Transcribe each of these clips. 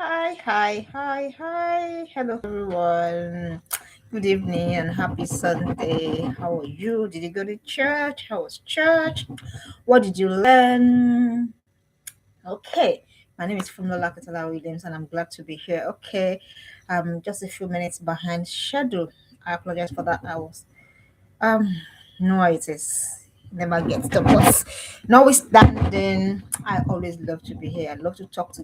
Hi. Hello, everyone. Good evening and happy Sunday. How are you? Did you go to church? How was church? What did you learn? Okay, my name is Fumola Katala Williams, and I'm glad to be here. Okay, just a few minutes behind schedule. I apologize for that. I was no, it is never gets the bus. Notwithstanding, I always love to be here. I love to talk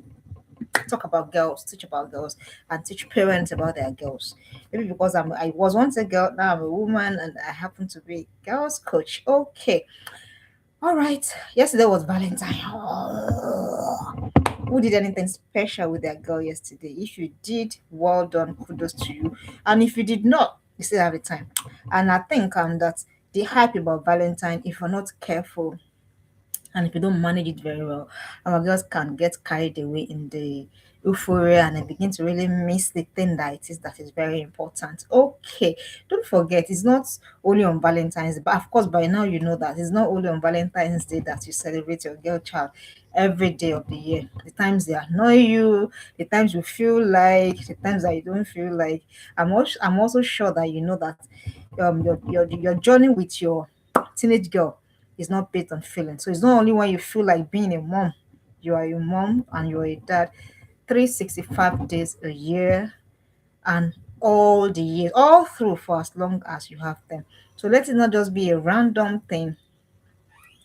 about girls, teach about girls, and teach parents about their girls. Maybe because I was once a girl, now I'm a woman, and I happen to be girls coach. Okay, all right. Yesterday was Valentine. Oh, who did anything special with their girl yesterday? If you did, well done, kudos to you. And if you did not, you still have the time. And I think that the hype about Valentine, if you're not careful, and if you don't manage it very well, our girls can get carried away in the euphoria and they begin to really miss the thing that it is that is very important. Okay, don't forget, it's not only on Valentine's Day, but of course, by now you know that it's not only on Valentine's Day that you celebrate your girl child. Every day of the year, the times they annoy you, the times you feel like, the times that you don't feel like. I'm also sure that you know that your journey with your teenage girl is not based on feeling. So it's not only when you feel like being a mom, you are a mom and you're a dad 365 days a year and all the years, all through for as long as you have them. So let it not just be a random thing,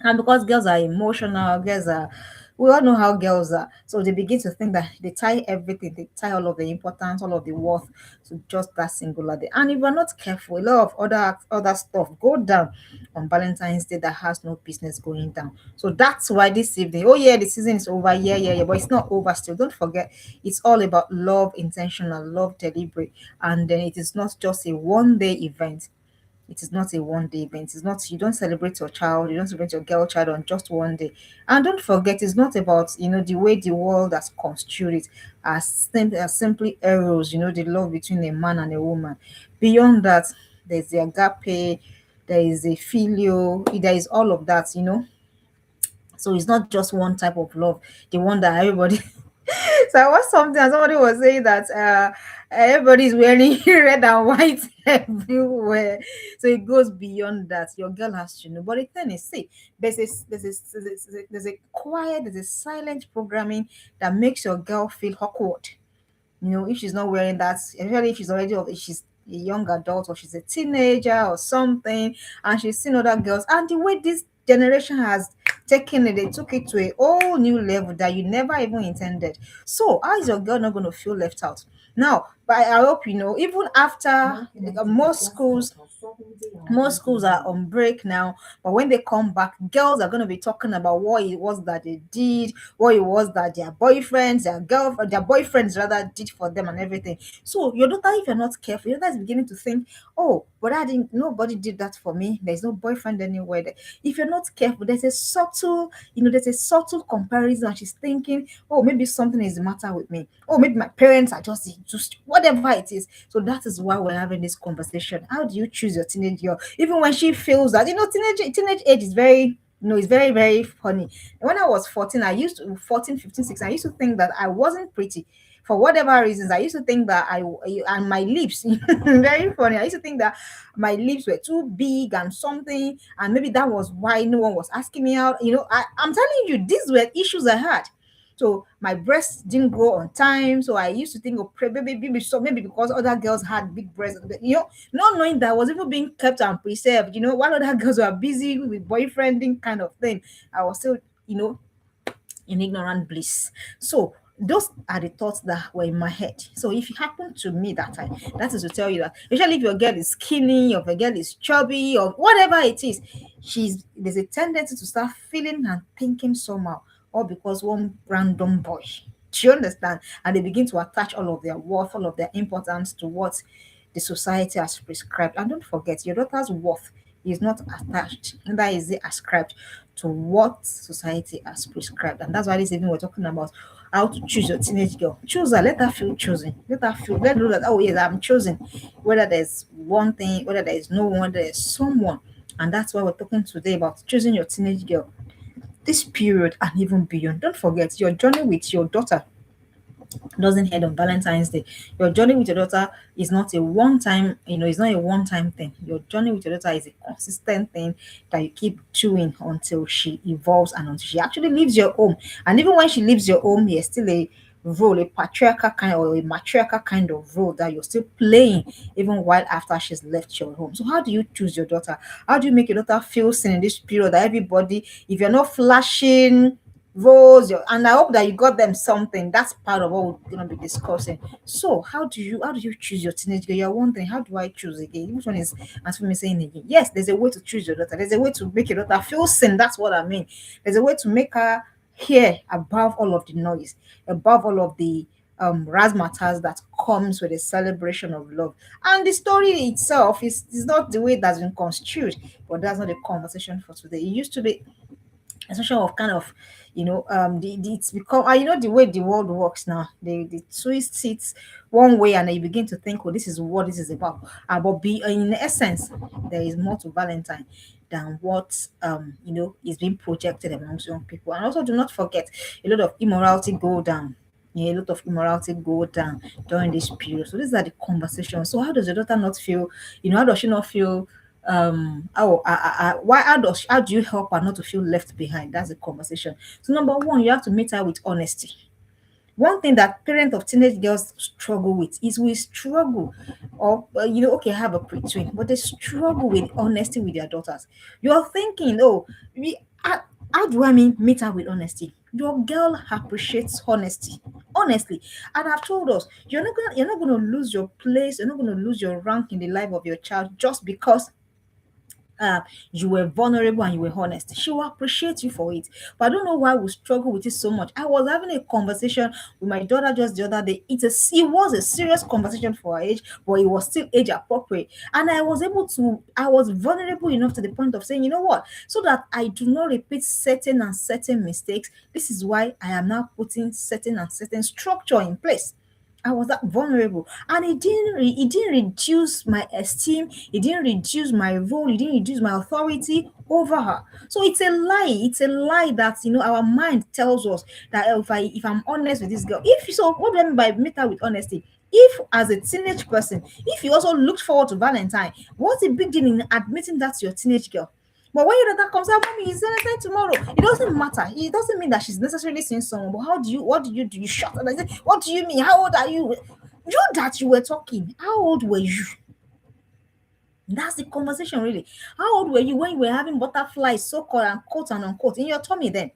and because girls are emotional, we all know how girls are. So they begin to think that they tie everything, they tie all of the importance, all of the worth to just that singular day. And if we're not careful, a lot of other stuff go down on Valentine's Day that has no business going down. So that's why this evening, oh yeah, the season is over. Yeah, but it's not over still. Don't forget, it's all about love, intentional, love, deliberate, and then it is not just a one-day event. It is not a one day event. It's not, you don't celebrate your child, you don't celebrate your girl child on just one day. And don't forget, it's not about the way the world has construed it as simply arrows, the love between a man and a woman. Beyond that, there's the agape, there is a filial, there is all of that. So it's not just one type of love, the one that everybody. So I watched something and somebody was saying that everybody's wearing red and white everywhere. So it goes beyond that. Your girl has to know. But the thing is, see, there's a quiet, there's a silent programming that makes your girl feel awkward. If she's not wearing that, especially if if she's a young adult or she's a teenager or something, and she's seen other girls, and the way this generation has taken it, they took it to a whole new level that you never even intended. So how is your girl not going to feel left out? Now, but I hope even after most schools are on break now, but when they come back, girls are going to be talking about what it was that they did, what it was that their boyfriends rather did for them and everything. So your daughter, if you're not careful, your daughter is beginning to think, oh, but I didn't, nobody did that for me. There's no boyfriend anywhere. If you're not careful, there's a subtle comparison. And she's thinking, oh, maybe something is the matter with me. Oh, maybe my parents are just whatever it is. So that is why we're having this conversation. How do you choose your teenage girl? Even when she feels that, teenage age is very, it's very, very funny. When I was 14, 14, 15, 16, I used to think that I wasn't pretty. For whatever reasons, I used to think that and my lips, very funny. I used to think that my lips were too big and something, and maybe that was why no one was asking me out. I'm telling you, these were issues I had. So my breasts didn't grow on time. So I used to think of maybe because other girls had big breasts, not knowing that I was even being kept and preserved. While other girls were busy with boyfriending kind of thing, I was still, in ignorant bliss. So those are the thoughts that were in my head. So if it happened to me that time, that is to tell you that, especially if your girl is skinny or if your girl is chubby or whatever it is, there's a tendency to start feeling and thinking somehow, all because one random boy. Do you understand? And they begin to attach all of their worth, all of their importance to what the society has prescribed. And don't forget, your daughter's worth is not attached, neither is it ascribed to what society has prescribed. And that's why this evening we're talking about how to choose your teenage girl. Choose her, let her feel chosen. Let her know that, oh yes, I'm chosen. Whether there's one thing, whether there is no one, there is someone. And that's why we're talking today about choosing your teenage girl. This period and even beyond. Don't forget your journey with your daughter doesn't end on Valentine's Day. Your journey with your daughter is not a one time, it's not a one time thing. Your journey with your daughter is a consistent thing that you keep doing until she evolves and until she actually leaves your home. And even when she leaves your home, there's still a role, a patriarchal kind or a matriarchal kind of role that you're still playing even while after she's left your home. So how do you choose your daughter? How do you make your daughter feel seen in this period that everybody, if you're not flashing roles and I hope that you got them something. That's part of what we're gonna be discussing. So how do you choose your teenage girl? You're wondering, how do I choose again? Which one is as for me saying again? Yes, there's a way to choose your daughter. There's a way to make your daughter feel seen. That's what I mean. There's a way to make her hear above all of the noise, above all of the razzmatazz that comes with a celebration of love. And the story itself is not the way that's been construed, but that's not the conversation for today. It used to be a social of kind of it's become the way the world works now, they twist it one way and then you begin to think, oh, this is what this is about. But be in essence, there is more to Valentine than what is being projected amongst young people. And also do not forget, a lot of immorality go down. Yeah, a lot of immorality go down during this period. So these are the conversations. So how does your daughter not feel, how does she not feel why how do you help her not to feel left behind? That's a conversation. So number one, you have to meet her with honesty. One thing that parents of teenage girls struggle with is we struggle, or okay, I have a pre-twin, but they struggle with honesty with their daughters. You're thinking, oh, how do I mean meet her with honesty? Your girl appreciates honesty, honestly. And I've told us, you're not gonna lose your place, you're not gonna lose your rank in the life of your child just because uh, you were vulnerable and you were honest. She will appreciate you for it. But I don't know why we struggle with it so much. I was having a conversation with my daughter just the other day. It was a serious conversation for her age, but it was still age appropriate. And I was vulnerable enough to the point of saying, you know what, so that I do not repeat certain and certain mistakes, this is why I am now putting certain and certain structure in place. I was that vulnerable, and it didn't reduce my esteem. It didn't reduce my role. It didn't reduce my authority over her. So it's a lie. It's a lie that our mind tells us that if I'm honest with this girl, if so, what do I mean by meet her with honesty? If as a teenage person, if you also looked forward to Valentine, what's the big deal in admitting that to your teenage girl? But when your daughter comes out, mommy, it's Valentine tomorrow. It doesn't matter. It doesn't mean that she's necessarily seeing someone. But what do you do? You shut up. I say, what do you mean? How old are you? You that you were talking. How old were you? That's the conversation, really. How old were you when you were having butterflies, so called and quote and unquote, in your tummy then?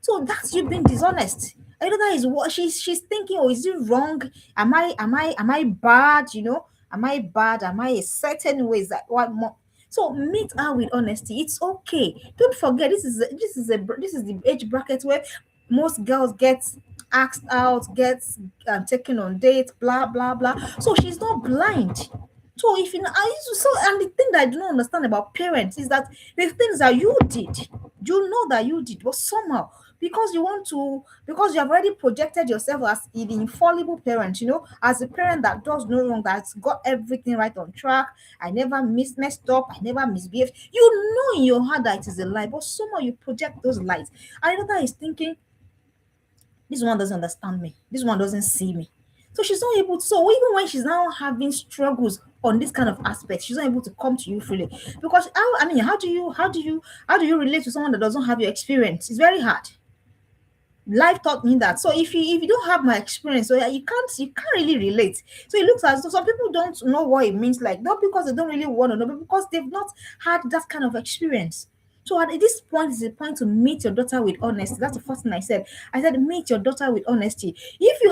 So that's you being dishonest. I know that is what she's thinking. Oh, is it wrong? Am I bad? Am I bad? Am I a certain ways that what more? So meet her with honesty. It's okay. Don't forget, this is the age bracket where most girls get asked out, gets taken on dates, blah blah blah. So she's not blind. So if you know, and the thing that I do not understand about parents is that the things that you know that you did, but somehow because you have already projected yourself as the infallible parent, as a parent that does no wrong, that's got everything right on track. I never messed up, I never misbehaved. You know in your heart that it is a lie, but somehow you project those lies. And another is thinking, this one doesn't understand me. This one doesn't see me. So she's not able to. So even when she's now having struggles on this kind of aspect, she's not able to come to you freely. Because how do you relate to someone that doesn't have your experience? It's very hard. Life taught me that. So if you don't have my experience, so you can't really relate. So it looks as though some people don't know what it means, like not because they don't really want to know, but because they've not had that kind of experience. So at this point is the point to meet your daughter with honesty. That's the first thing I said. I said meet your daughter with honesty. If you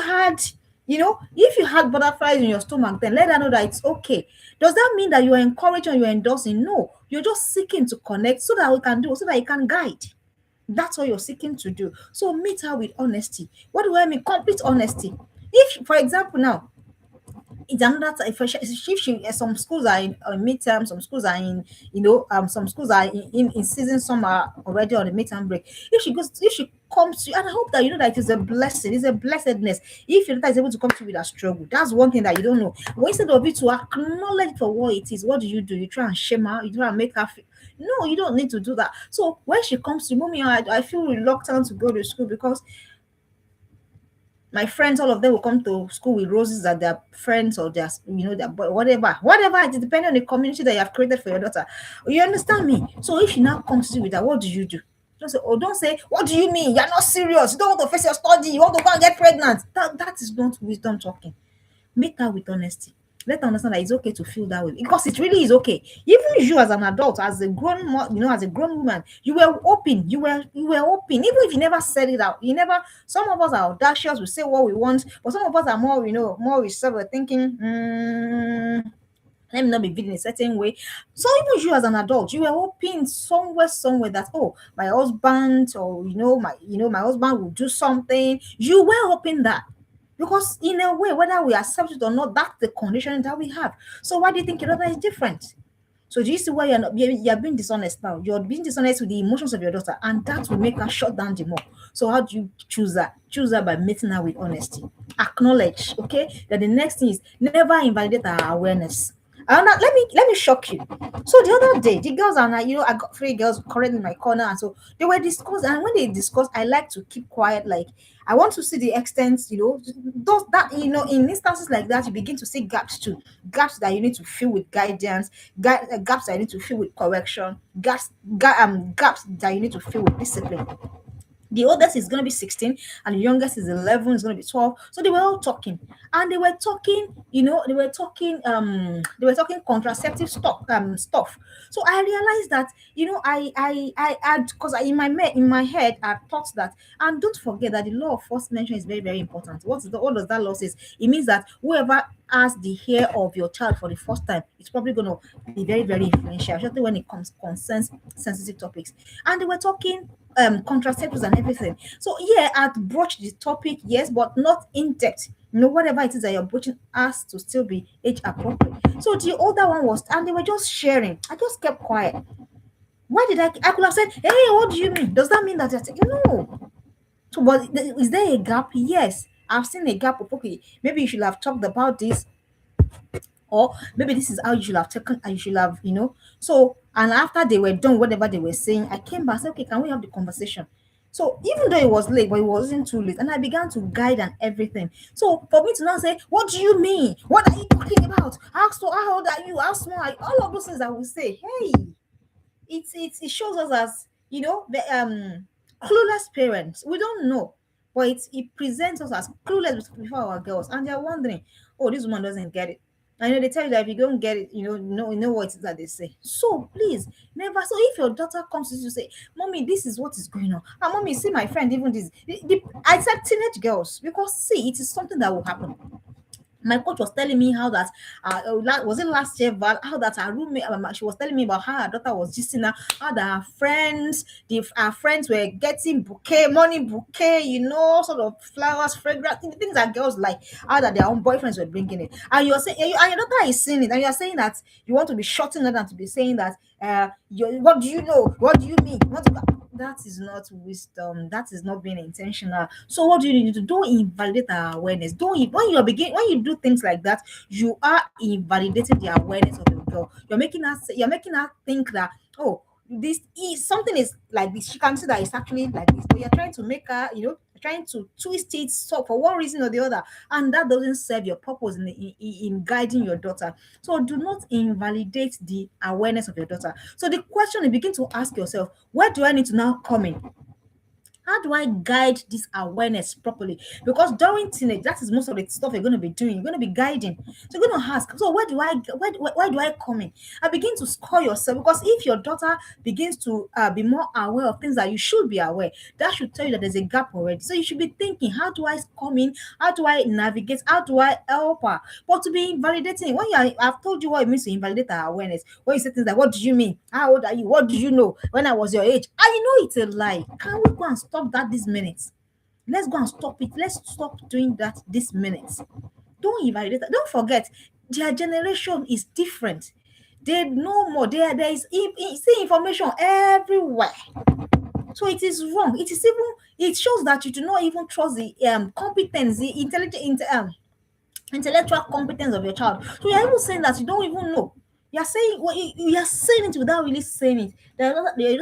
had butterflies in your stomach, then let her know that it's okay. Does that mean that you are encouraging or you're endorsing? No, you're just seeking to connect so that you can guide. That's what you're seeking to do. So meet her with honesty. What do I mean? Complete honesty. If, for example, now it's another time. If some schools are in midterm, some schools are in, some schools are in season, some are already on the midterm break. If she comes to you, and I hope that you know that it is a blessing, it's a blessedness. If your daughter is able to come to you with a struggle, that's one thing that you don't know. But instead of you to acknowledge for what it is, what do? You try and shame her, you try and make her feel. No, you don't need to do that. So when she comes to mommy, I feel reluctant to go to school because My friends, all of them will come to school with roses that their friends or their, their whatever it is, depending on the community that you have created for your daughter. You understand me? So if she now comes to you with that, what do you do? Don't say, what do you mean? You're not serious. You don't want to face your study. You want to go and get pregnant. That is not wisdom talking. Meet her with honesty. Let her understand that it's okay to feel that way, because it really is okay. Even you as an adult, as a as a grown woman, you were open. You were open, even if you never said it out. You never. Some of us are audacious. We say what we want, but some of us are more, more reserved. We're thinking, let me not be feeling a certain way. So even you as an adult, you were hoping somewhere that, oh, my husband, or my husband will do something. You were hoping that, because in a way, whether we accept it or not, that's the condition that we have. So why do you think your daughter is different? So do you see why you're being dishonest now? You're being dishonest with the emotions of your daughter, and that will make her shut down the more. So how do you choose her? Choose her by meeting her with honesty. Acknowledge, okay, that the next thing is never invalidate her awareness. And now, let me shock you. So the other day, the girls and I got three girls currently in my corner, and so they were discussing. And when they discuss, I like to keep quiet. Like, I want to see the extent, those that in instances like that, you begin to see gaps too, gaps that you need to fill with guidance, gaps that you need to fill with correction, gaps that you need to fill with discipline. The oldest is going to be 16 and the youngest is 11, is going to be 12. So they were all talking, and they were talking contraceptive stuff. So I realized that, I had, because in my head I thought that. And don't forget that the law of first mention is very, very important. What does that law says? It means that whoever has the hair of your child for the first time, it's probably going to be very, very influential, especially when it comes concerns sensitive topics. And they were talking contraceptives and everything. So yeah, I'd broached the topic, yes, but not in depth. Whatever it is that you're broaching has to still be age appropriate. So the older one was, and they were just sharing. I just kept quiet. Why did I could have said, hey, what do you mean? Does that mean that you're saying no? So, but is there a gap? Yes. I've seen a gap of, okay, maybe you should have talked about this, or maybe this is how you should have taken, and you should have, so. And after they were done whatever they were saying, I came back and said, okay, can we have the conversation? So even though it was late, but it wasn't too late, and I began to guide and everything. So for me to now say, what do you mean, what are you talking about, how old are you, how small are you? All of those things, I will say, hey, it shows us as, the clueless parents. We don't know, but it presents us as clueless before our girls, and they're wondering, oh, this woman doesn't get it. I know they tell you that if you don't get it, you know what it is that they say. So please, never. So if your daughter comes to you to say, "Mommy, this is what is going on," and mommy, see my friend, even this, I said teenage girls, because see, it is something that will happen. My coach was telling me how that was it last year, Val, how that her roommate, she was telling me about how her daughter was just her, how that her friends were getting money bouquet, sort of flowers, fragrant things that girls like, how that their own boyfriends were bringing it. And you're saying, and your daughter is seeing it, and you're saying that you want to be shutting her down, to be saying that, what do you know, what do you mean, that is not wisdom. That is not being intentional. So what do you need to do? Don't invalidate our awareness. When you do things like that, you are invalidating the awareness of the girl. You're making her think that, oh, this is something is like this. She can see that it's actually like this, but you're trying to make her, trying to twist it so for one reason or the other, and that doesn't serve your purpose in guiding your daughter. So do not invalidate the awareness of your daughter. So the question, you begin to ask yourself, where do I need to now come in? How do I guide this awareness properly? Because during teenage, that is most of the stuff you're going to be doing. You're going to be guiding. So you're going to ask, so where do I come in? And begin to score yourself. Because if your daughter begins to be more aware of things that you should be aware, that should tell you that there's a gap already. So you should be thinking, how do I come in? How do I navigate? How do I help her? But to be invalidating, I've told you what it means to invalidate our awareness. When you say things like, what do you mean? How old are you? What do you know? When I was your age? And you know it's a lie. Can we go and stop that this minute? Let's go and stop it. Let's stop doing that this minute. Don't invalidate that. Don't forget, their generation is different. They know more. There is see information everywhere. So it is wrong. It shows that you do not even trust the competence, the intellectual competence of your child. So you're even saying that you don't even know. You're saying you are saying it without really saying it. The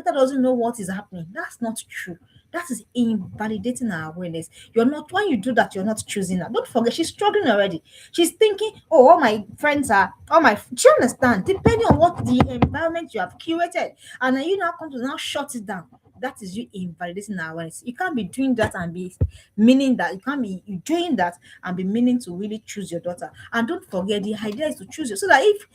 daughter doesn't know what is happening. That's not true. That is invalidating our awareness. You're not, when you do that, you're not choosing her. Don't forget, she's struggling already. She's thinking, oh, all my friends are, all my, do you understand? Depending on what the environment you have curated, and then you now come to now shut it down. That is you invalidating our awareness. You can't be doing that and be meaning that, you can't be doing that and be meaning to really choose your daughter. And don't forget, the idea is to choose you so that if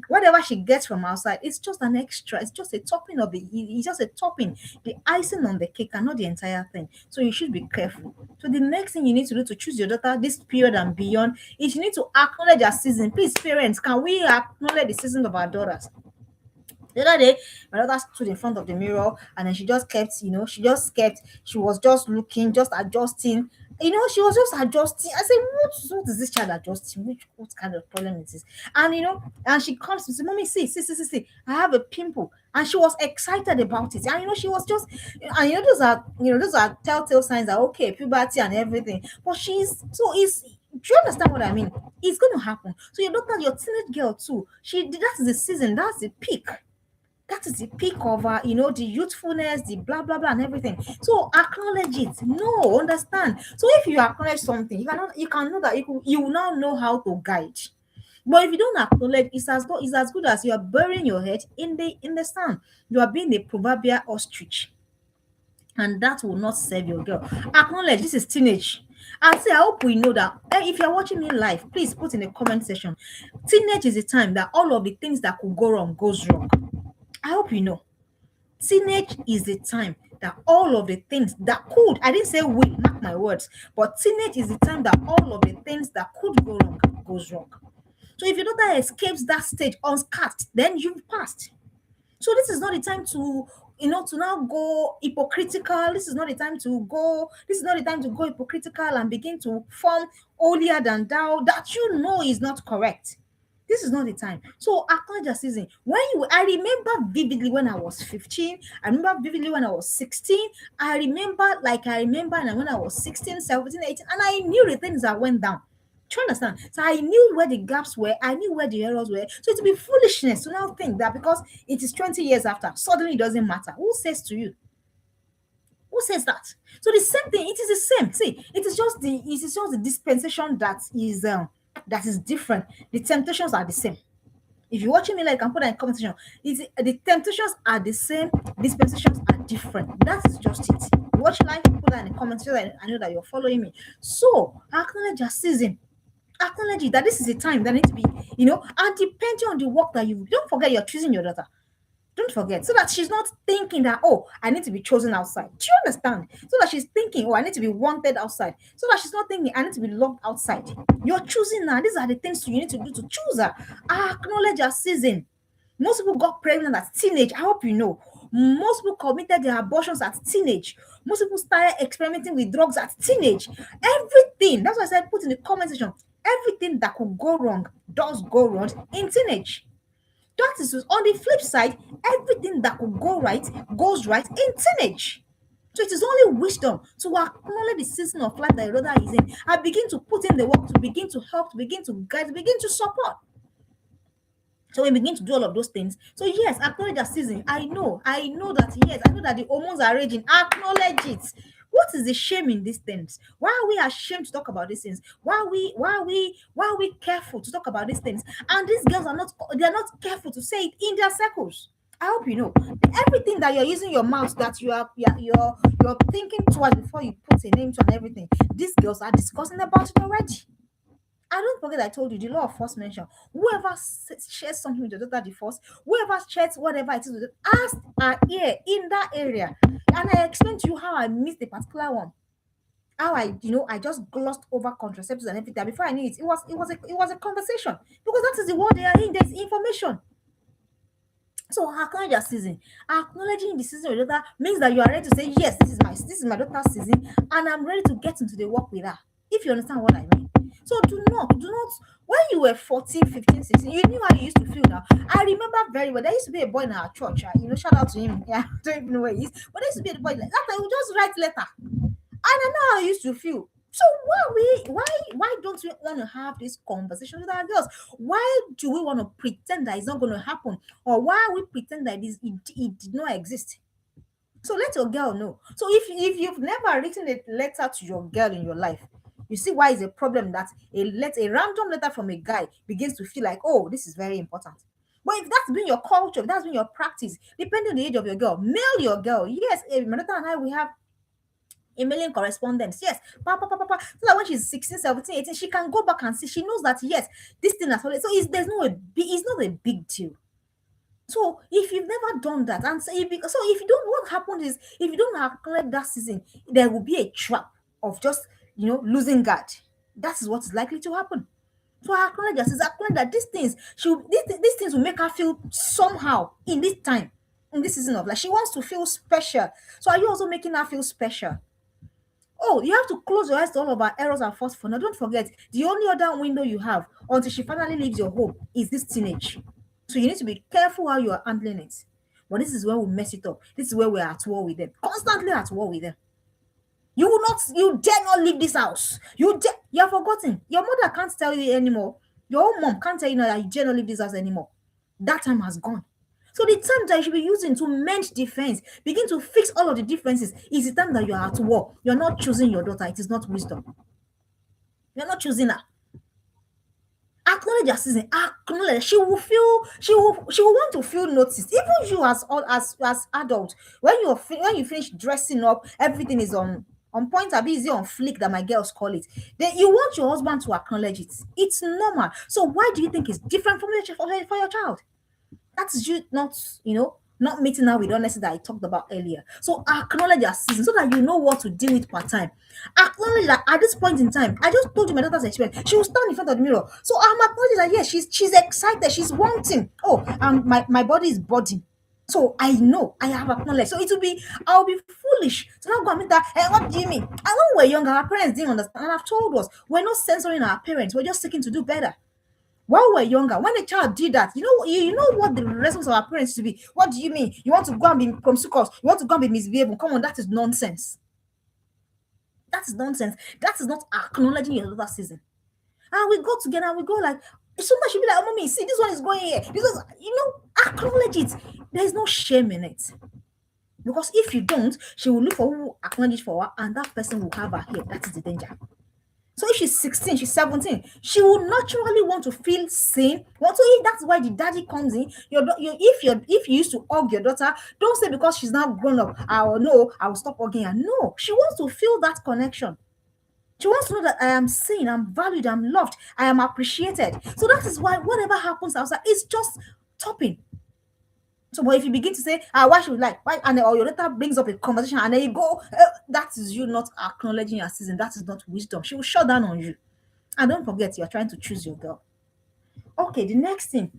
whatever she gets from outside, it's just an extra, it's just a topping of the, it's just a topping, the icing on the cake and not the entire thing. So you should be careful. So the next thing you need to do to choose your daughter this period and beyond is you need to acknowledge her season. Please, parents, can we acknowledge the season of our daughters? The other day, my daughter stood in front of the mirror and then she just kept, she was just looking, just adjusting. She was just adjusting. I said, what is this child adjusting? What kind of problem is this? And she comes to say, Mommy, see, I have a pimple. And she was excited about it. And she was just, and those are telltale signs that, okay, puberty and everything. But do you understand what I mean? It's going to happen. So your daughter, your teenage girl too, that's the season, that's the peak. That is the peak of the youthfulness, the blah blah blah and everything. So acknowledge it. No, understand. So if you acknowledge something, you can know that you will now know how to guide. But if you don't acknowledge, it's as good as you are burying your head in the sand. You are being the proverbial ostrich, and that will not serve your girl. Acknowledge this is teenage. And say, I hope we know that. If you're watching me live, please put in the comment section. Teenage is the time that all of the things that could go wrong goes wrong. I hope you know. Teenage is the time that all of the things that could, I didn't say will, mark my words, but teenage is the time that all of the things that could go wrong goes wrong. So if your daughter escapes that stage unscathed, then you've passed. So this is not the time to now go hypocritical. This is not the time to go hypocritical and begin to form holier than thou that is not correct. This is not the time. So acknowledge your season. I remember vividly when I was 15. I remember vividly when I was 16. I remember and when I was 16, 17, 18, and I knew the things that went down. Do you understand? So I knew where the gaps were. I knew where the errors were. So it would be foolishness to now think that because it is 20 years after, suddenly it doesn't matter. Who says to you? Who says that? So the same thing, it is the same. See, it is just the dispensation that is different. The temptations are the same. If you're watching me, like, I can put that in comment section. The temptations are the same, dispensations are different. That is just it. You watch live, put that in the comment section. I know that you're following me. So acknowledge your season. Acknowledge it, that this is a time that needs to be, and depending on the work that you don't forget, you're choosing your daughter. Don't forget, so that she's not thinking that, oh, I need to be chosen outside. Do you understand? So that she's thinking, oh, I need to be wanted outside. So that she's not thinking, I need to be loved outside. You're choosing now. These are the things you need to do to choose her. Acknowledge her season. Most people got pregnant at teenage. I hope you know. Most people committed their abortions at teenage. Most people started experimenting with drugs at teenage. Everything. That's why I said put in the comment section. Everything that could go wrong does go wrong in teenage. That is on the flip side, everything that could go right goes right in teenage. So it is only wisdom to acknowledge the season of life that your daughter is in and begin to put in the work to begin to help, to begin to guide, to begin to support. So we begin to do all of those things. So yes, acknowledge that season. I know that, yes, I know that the hormones are raging. Acknowledge it. What is the shame in these things? Why are we ashamed to talk about these things? Why are we careful to talk about these things? And these girls they're not careful to say it in their circles. I hope you know everything that you're using your mouth, that you're thinking twice before you put a name to and everything. These girls are discussing about it already. I don't forget I told you the law of first mention. Whoever shares something with your daughter the first, whoever shares whatever it is with ask her ear in that area. And I explained to you how I missed the particular one. How I just glossed over contraceptives and everything. Before I knew it, it was a conversation. Because that is the world they are in, there's information. So acknowledge your season. Acknowledging the season of your daughter means that you are ready to say, yes, this is my daughter's season, and I'm ready to get into the work with her. If you understand what I mean. So do not, when you were 14, 15, 16, you knew how you used to feel now. I remember very well, there used to be a boy in our church, shout out to him. Yeah, I don't even know where he is. But there used to be a boy like that, I would just write letter. And I know how I used to feel. So why don't we want to have this conversation with our girls? Why do we want to pretend that it's not going to happen? Or why are we pretend that it did not exist? So let your girl know. So if you've never written a letter to your girl in your life, you see why it's a problem that a random letter from a guy begins to feel like, oh, this is very important. But if that's been your culture, if that's been your practice, depending on the age of your girl, mail your girl. Yes, my daughter and I, we have emailing correspondence. Yes, so that when she's 16, 17, 18, she can go back and see. She knows that yes, this thing has already. So it's not a big deal. So if you've never done that, and so if you don't, what happens is if you don't acknowledge that season, there will be a trap of just losing guard. That is what is likely to happen. So I acknowledge that, acknowledge that these things will make her feel somehow in this time, in this season of life. She wants to feel special. So are you also making her feel special? Oh, you have to close your eyes to all of our errors and faults for now. Don't forget, the only other window you have until she finally leaves your home is this teenage. So you need to be careful how you are handling it. But this is where we mess it up. This is where we're at war with them. Constantly at war with them. You dare not leave this house. You have forgotten. Your mother can't tell you anymore. Your own mom can't tell you now that you dare not leave this house anymore. That time has gone. So the time that you should be using to mend defense, begin to fix all of the differences, is the time that you are at war. You're not choosing your daughter. It is not wisdom. You're not choosing her. Acknowledge her season. Acknowledge. She will want to feel noticed. Even you as adult, when you finish dressing up, everything is on point, a busy on flick that my girls call it. Then you want your husband to acknowledge it. It's normal. So why do you think it's different from for your child? That's you not meeting her with honesty that I talked about earlier. So acknowledge your season so that you know what to deal with part time. Acknowledge that at this point in time, I just told you my daughter's experience. She will stand in front of the mirror. So I'm acknowledging that yes, she's excited, she's wanting. Oh, my body is budding. So I know I have acknowledged. So I'll be foolish to not go and meet that. Hey, what do you mean? And when we were younger, our parents didn't understand and have told us we're not censoring our parents, we're just seeking to do better. While we're younger, when a child did that, you know what the response of our parents to be. What do you mean? You want to go and be promiscuous? You want to go and be misbehaving? Come on, that is nonsense. That is nonsense. That is not acknowledging your daughter's season. And we go together and we go like, somebody should be like, oh, mommy, see, this one is going here. Because, acknowledge it. There is no shame in it. Because if you don't, she will look for who will acknowledge for her, and that person will have her here. That is the danger. So if she's 16, she's 17, she will naturally want to feel seen. So if that's why the daddy comes in, if you used to hug your daughter, don't say because she's now grown up, I will stop hugging her. No, she wants to feel that connection. She wants to know that I am seen, I'm valued, I'm loved, I am appreciated. So that is why whatever happens outside is just topping. So, but if you begin to say, why should why, and or your daughter brings up a conversation and then you go, that is you not acknowledging your season. That is not wisdom. She will shut down on you. And don't forget, you're trying to choose your girl. Okay, the next thing,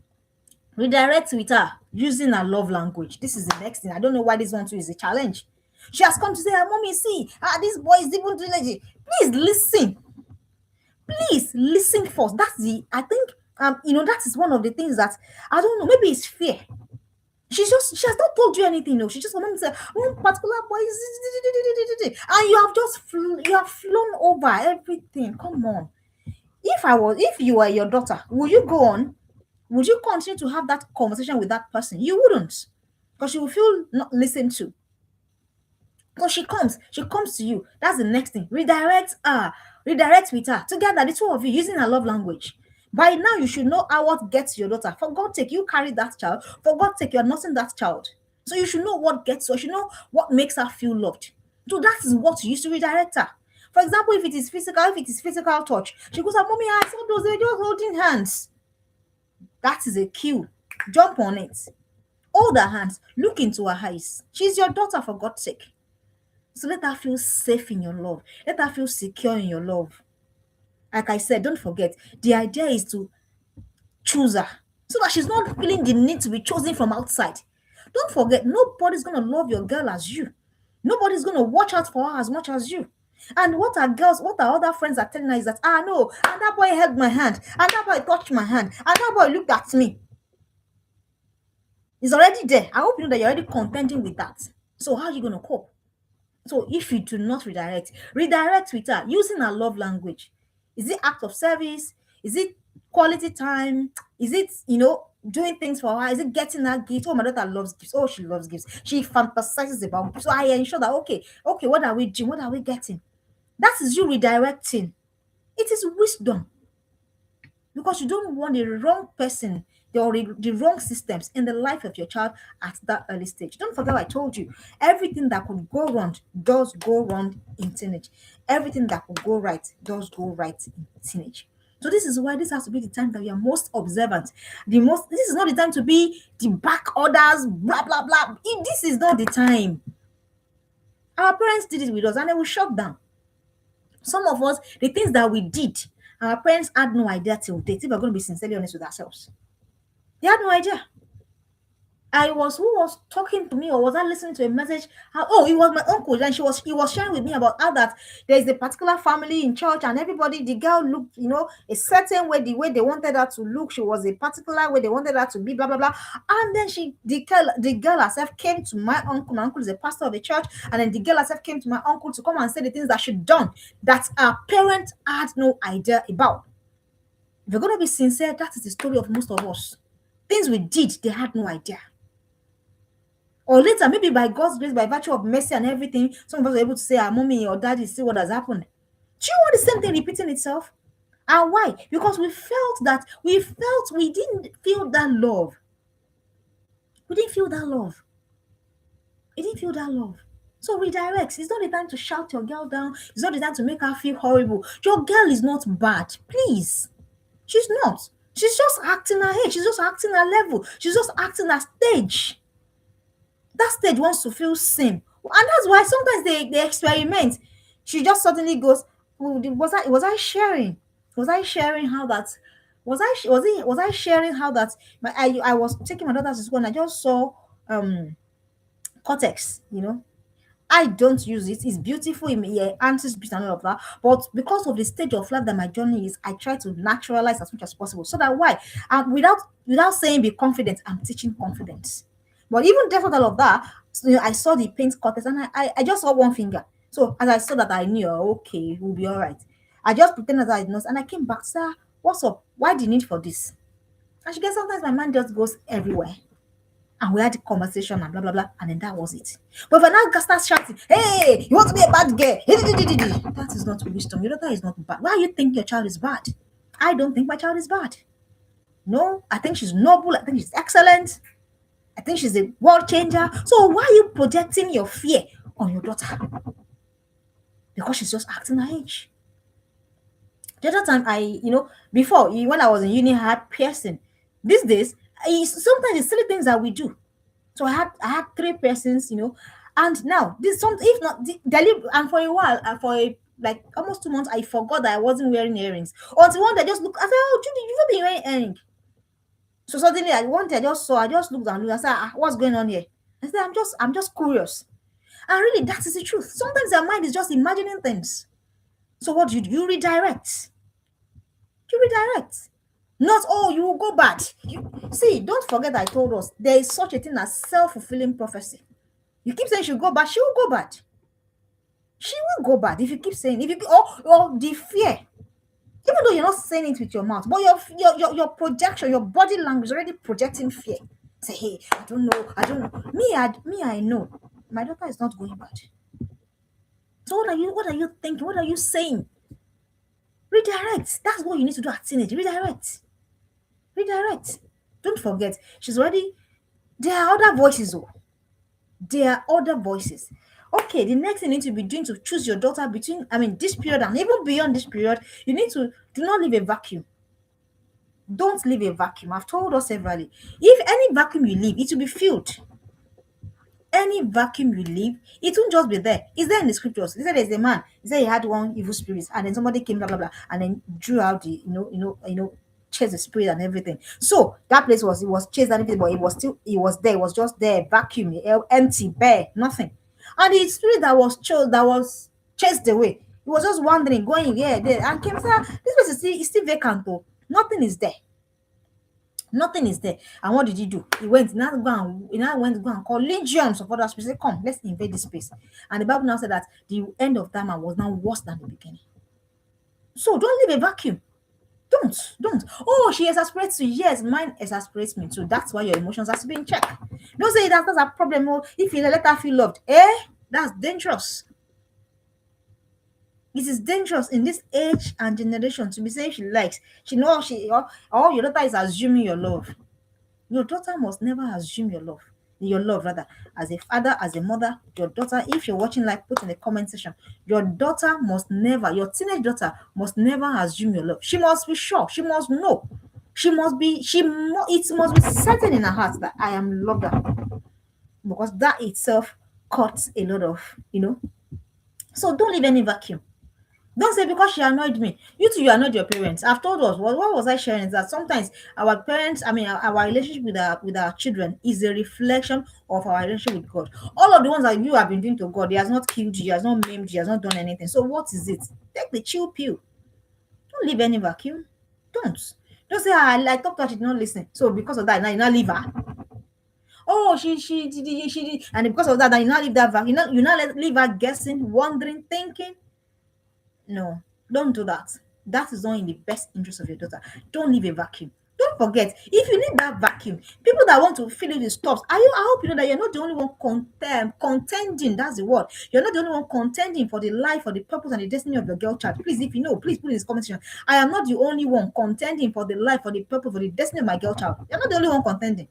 redirect with her using her love language. This is the next thing. I don't know why this one too is a challenge. She has come to say, mommy, see, this boy is even doing it. Please listen. Please listen first. I think, that is one of the things that, I don't know, maybe it's fear. She has not told you anything, no. She just wanted to say one particular boy is, and you have flown over everything. Come on. If you were your daughter, would you go on? Would you continue to have that conversation with that person? You wouldn't, because you will feel not listened to. Because she comes to you. That's the next thing. Redirect with her together, the two of you using her love language. By now, you should know how what gets your daughter. For God's sake, you carry that child. For God's sake, you're nursing that child. So you should know what gets her. You should know what makes her feel loved. So that is what you used to redirect her. For example, if it is physical touch, she goes, mommy, I saw those, they're just holding hands. That is a cue. Jump on it. Hold her hands. Look into her eyes. She's your daughter, for God's sake. So let her feel safe in your love. Let her feel secure in your love. Like I said, don't forget, the idea is to choose her so that she's not feeling the need to be chosen from outside. Don't forget, nobody's going to love your girl as you. Nobody's going to watch out for her as much as you. And what our other friends are telling her is that, no, and that boy held my hand, and that boy touched my hand, and that boy looked at me. It's already there. I hope you know that you're already contending with that. So how are you going to cope? So if you do not redirect with her using her love language. Is it act of service? Is it quality time? Is it, doing things for her? Is it getting her gifts? Oh, my daughter loves gifts. Oh, she loves gifts. She fantasizes about gifts. So I ensure that, okay, what are we doing? What are we getting? That is you redirecting. It is wisdom, because you don't want the wrong person or the wrong systems in the life of your child at that early stage. Don't forget, I told you, everything that could go wrong does go wrong in teenage. Everything that could go right does go right in teenage. So this is why this has to be the time that you are most observant. This is not the time to be the back orders, blah blah blah. This is not the time. Our parents did it with us and they will shut down. Some of us, the things that we did, our parents had no idea till date. If we're going to be sincerely honest with ourselves, they had no idea. Who was talking to me, or was I listening to a message? Oh, it was my uncle, and he was sharing with me about how that there is a particular family in church, and everybody, the girl looked, a certain way, the way they wanted her to look. She was a particular way they wanted her to be, blah blah blah. And then the girl herself came to my uncle. My uncle is a pastor of the church, and then the girl herself came to my uncle to come and say the things that she'd done that our parents had no idea about. If you're gonna be sincere, that is the story of most of us. Things we did, they had no idea. Or later, maybe by God's grace, by virtue of mercy and everything, some of us are able to say, our mommy or daddy, see what has happened. Do you want the same thing repeating itself? And why? Because we didn't feel that love. We didn't feel that love. We didn't feel that love. So redirect. It's not the time to shout your girl down. It's not the time to make her feel horrible. Your girl is not bad. Please. She's not. She's just acting her age. She's just acting her level. She's just acting her stage. That stage wants to feel same. And that's why sometimes they experiment. She just suddenly goes, "Oh, was I sharing? Was I sharing how that was I sharing how that I was taking my daughter to school and I just saw cortex, I don't use it. It's beautiful. It answers speech and all of that. But because of the stage of life that my journey is, I try to naturalize as much as possible. So that why? Without saying be confident, I'm teaching confidence. But even despite all of that, I saw the paint cortex and I just saw one finger. So as I saw that, I knew, okay, we'll be all right. I just pretended that I didn't know. And I came back, sir, what's up? Why the need for this? And she gets, sometimes my mind just goes everywhere. And we had a conversation and blah blah blah, and then that was it. But if I now start shouting, "Hey, you want to be a bad girl?" That is not wisdom. Your daughter is not bad. Why you think your child is bad? I don't think my child is bad. No, I think she's noble. I think she's excellent. I think she's a world changer. So why are you projecting your fear on your daughter? Because she's just acting her age. The other time before when I was in uni, I had piercing. These days, sometimes it's silly things that we do. So I had three persons, and now this some if not and for a while, like almost 2 months, I forgot that I wasn't wearing earrings. Until one day I just look, I said, "Oh, Judy, you've not been wearing earring." So suddenly one day I just looked and looked, I said, "What's going on here?" I said, I'm just curious. And really, that is the truth. Sometimes our mind is just imagining things. So what do? You redirect. You redirect. Not, oh, you will go bad. You see, don't forget I told us there is such a thing as self-fulfilling prophecy. You keep saying she'll go bad, she will go bad. She will go bad if you keep saying, or the fear. Even though you're not saying it with your mouth, but your projection, your body language is already projecting fear. Say, hey, I don't know. I know. My daughter is not going bad. So what are you thinking? What are you saying? Redirect. That's what you need to do at teenage. Redirect. Redirect. Don't forget, she's already. There are other voices, though. There are other voices. Okay, the next thing you need to be doing to choose your daughter between, this period and even beyond this period, you need to do not leave a vacuum. Don't leave a vacuum. I've told us severally. If any vacuum you leave, it will be filled. Any vacuum you leave, it won't just be there. It's there in the scriptures. He said there's a man. He said he had one evil spirit, and then somebody came, blah blah blah, and then drew out the, chased the spirit and everything. So that place it was chased and everything, but it was there. It was just there, vacuum, empty, bare, nothing. And the spirit that was chased away, it was just wandering, going here, there, and came. Said, this place is still vacant, though. Nothing is there. Nothing is there. And what did he do? He now went to go and call legions of other spirits. Say, come, let's invade this space. And the Bible now said that the end of that man was now worse than the beginning. So don't leave a vacuum. Don't. Oh, she exasperates you. Yes, mine exasperates me too. That's why your emotions have to be in check. Don't say that that's a problem. Oh, if you let her feel loved, that's dangerous. It is dangerous in this age and generation to be saying she likes. She knows or your daughter is assuming your love. Your daughter must never assume your love rather. As a father, as a mother, your daughter, if you're watching live, put in the comment section. Your daughter must never, your teenage daughter must never assume your love. She must be sure. She must know. It must be certain in her heart that I am loved, because that itself cuts a lot of. So don't leave any vacuum. Don't say because she annoyed me. You too, you annoyed your parents. I've told us what was I sharing is that sometimes our parents, I mean, our relationship with our children is a reflection of our relationship with God. All of the ones that you have been doing to God, He has not killed you, He has not maimed you, He has not done anything. So what is it? Take the chill pill. Don't leave any vacuum. Don't. Don't say, I talked to her, she did not listen. So because of that, now you not leave her. Oh, she did, and because of that, now you not leave that vacuum. You not leave her guessing, wondering, thinking. No, don't do that. That is not in the best interest of your daughter. Don't leave a vacuum. Don't forget, if you need that vacuum, people that want to fill it with stops, I hope you know that you're not the only one contending. That's the word. You're not the only one contending for the life, for the purpose, and the destiny of your girl child. Please, if you know, please put in this comment section. I am not the only one contending for the life, for the purpose, for the destiny of my girl child. You're not the only one contending.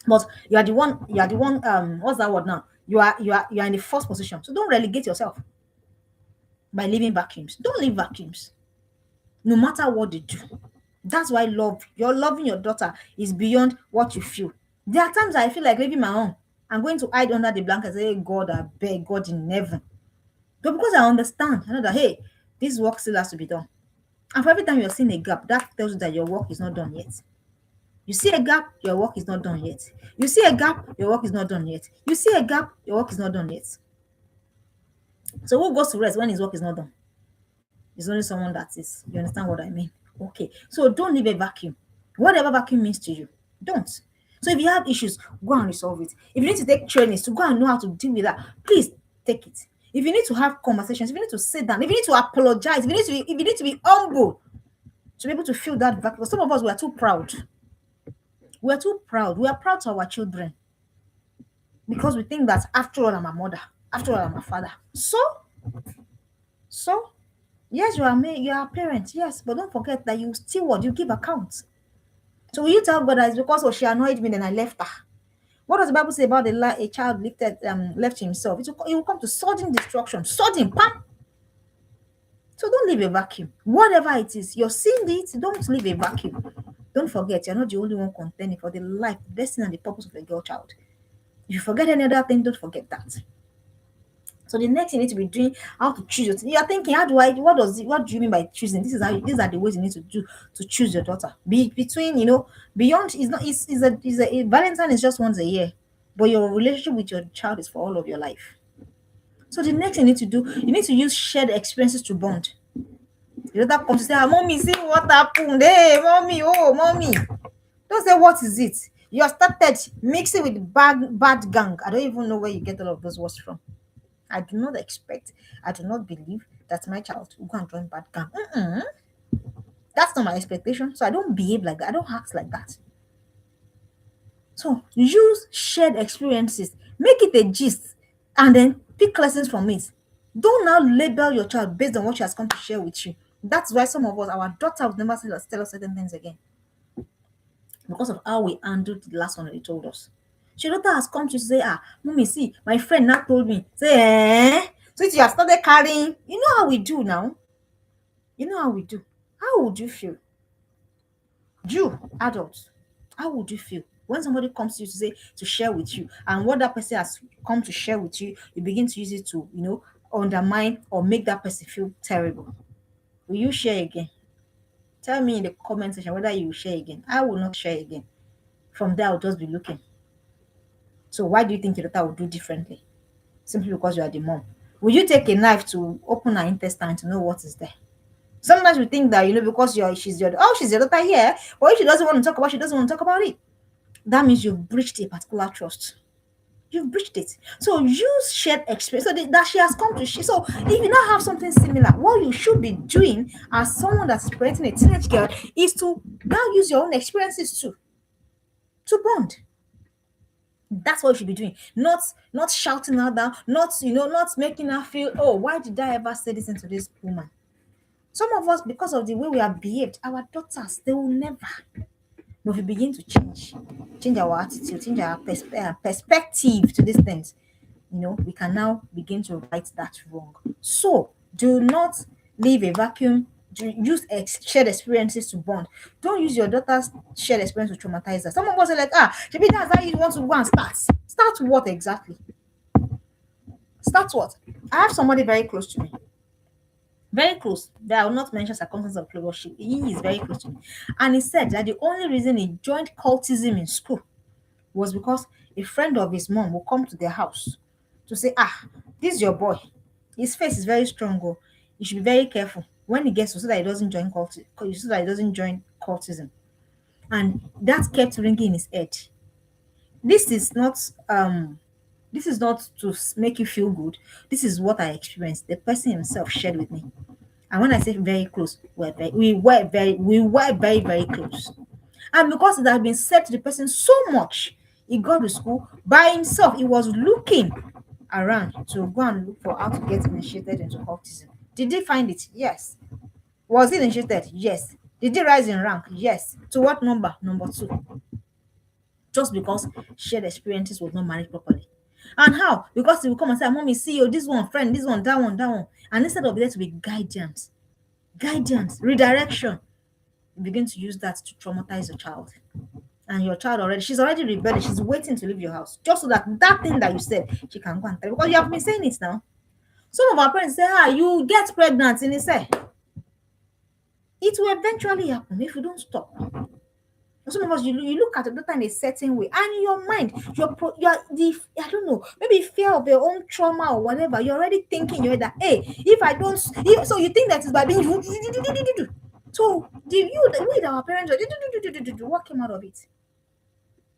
But you are the one. You are the one. What's that word now? You are in the first position. So don't relegate yourself by leaving vacuums. Don't leave vacuums, no matter what they do. That's why you're loving your daughter is beyond what you feel. There are times I feel like leaving my own. I'm going to hide under the blanket and say, hey, God, I beg God in heaven. But because I understand, I know that, hey, this work still has to be done. And for every time you're seeing a gap, that tells you that your work is not done yet. You see a gap, your work is not done yet. You see a gap, your work is not done yet. You see a gap, your work is not done yet. So who goes to rest when his work is not done? It's only someone that is. You understand what I mean? Okay. So don't leave a vacuum. Whatever vacuum means to you, don't. So if you have issues, go and resolve it. If you need to take trainings to go and know how to deal with that, please take it. If you need to have conversations, if you need to sit down, if you need to apologize, if you need to be humble to be able to fill that vacuum. Some of us we are too proud. We are too proud. We are proud to our children because we think that after all, I'm a mother. After all, I'm a father. So yes, you are a parent, yes, but don't forget that you still what you give account. So will you tell God that it's because she annoyed me, then I left her? What does the Bible say about a child left himself? It will come to sudden destruction, sudden pam. So don't leave a vacuum. Whatever it is, you're seeing it. Don't leave a vacuum. Don't forget, you're not the only one contending for the life, the destiny, and the purpose of a girl child. If you forget any other thing, don't forget that. So the next you need to be doing how to choose your you're thinking, what do you mean by choosing? These are the ways you need to do to choose your daughter. Between beyond is not is a Valentine is just once a year, but your relationship with your child is for all of your life. So the next you need to do, you need to use shared experiences to bond. The other comes to say, mommy, see what happened. Hey, mommy, oh mommy. Don't say what is it. You have started mixing with bad gang. I don't even know where you get all of those words from. I do not expect, I do not believe that my child will go and join bad gang. That's not my expectation. So I don't behave like that. I don't act like that. So use shared experiences, make it a gist, and then pick lessons from it. Don't now label your child based on what she has come to share with you. That's why some of us, our daughter would never tell us certain things again because of how we handled the last one that they told us. She daughter has come to say, mommy, see, my friend now told me, say, so you have started carrying. You know how we do now. You know how we do. How would you feel? You, adults, how would you feel when somebody comes to you to share with you, and what that person has come to share with you, you begin to use it to, undermine or make that person feel terrible? Will you share again? Tell me in the comment section whether you will share again. I will not share again. From there, I'll just be looking. So why do you think your daughter will do differently? Simply because you are the mom. Will you take a knife to open her intestine to know what is there? Sometimes we think that, because she's your daughter here, but if she doesn't want to talk about, she doesn't want to talk about it. That means you've breached a particular trust. You've breached it. So use shared experience. So that she has come to share. So if you now have something similar, what you should be doing as someone that's parenting a teenage girl is to now use your own experiences to bond. That's what you should be doing. Not shouting her down, not making her feel, oh, why did I ever say this into this woman? Some of us, because of the way we have behaved, our daughters, they will never. But if we begin to change our attitude, change our perspective to these things, we can now begin to right that wrong. So do not leave a vacuum. Use shared experiences to bond. Don't use your daughter's shared experience to traumatize her. Some of us are like, maybe that's how you want to go and start. Start what exactly? Start what? I have somebody very close to me. Very close. I will not mention circumstances of clovership. He is very close to me. And he said that the only reason he joined cultism in school was because a friend of his mom will come to their house to say, this is your boy. His face is very strong. Oh. You should be very careful when he gets to, so that he doesn't join cultism. And that kept ringing in his head. This is not to make you feel good. This is what I experienced. The person himself shared with me. And when I say very close, we were very, very close. And because it had been said to the person so much, he got to school by himself. He was looking around to go and look for how to get initiated into autism. Did he find it? Yes. Was he initiated? Yes. Did he rise in rank? Yes. To what number? Number 2. Just because shared experiences was not managed properly. And how? Because he will come and say, Mommy, see you, this one, friend, this one, that one, that one. And instead of there to be guidance, redirection, you begin to use that to traumatize your child. And your child she's already rebelling. She's waiting to leave your house just so that thing that you said, she can go and tell you. Because you have been saying it now. Some of our parents say, you get pregnant, and they say, it will eventually happen if you don't stop. Some of us, you look at the daughter in a certain way, and in your mind, you're I don't know, maybe fear of your own trauma or whatever. You're already thinking that, hey, if I don't, so you think that is by being. So the way that our parents are, what came out of it?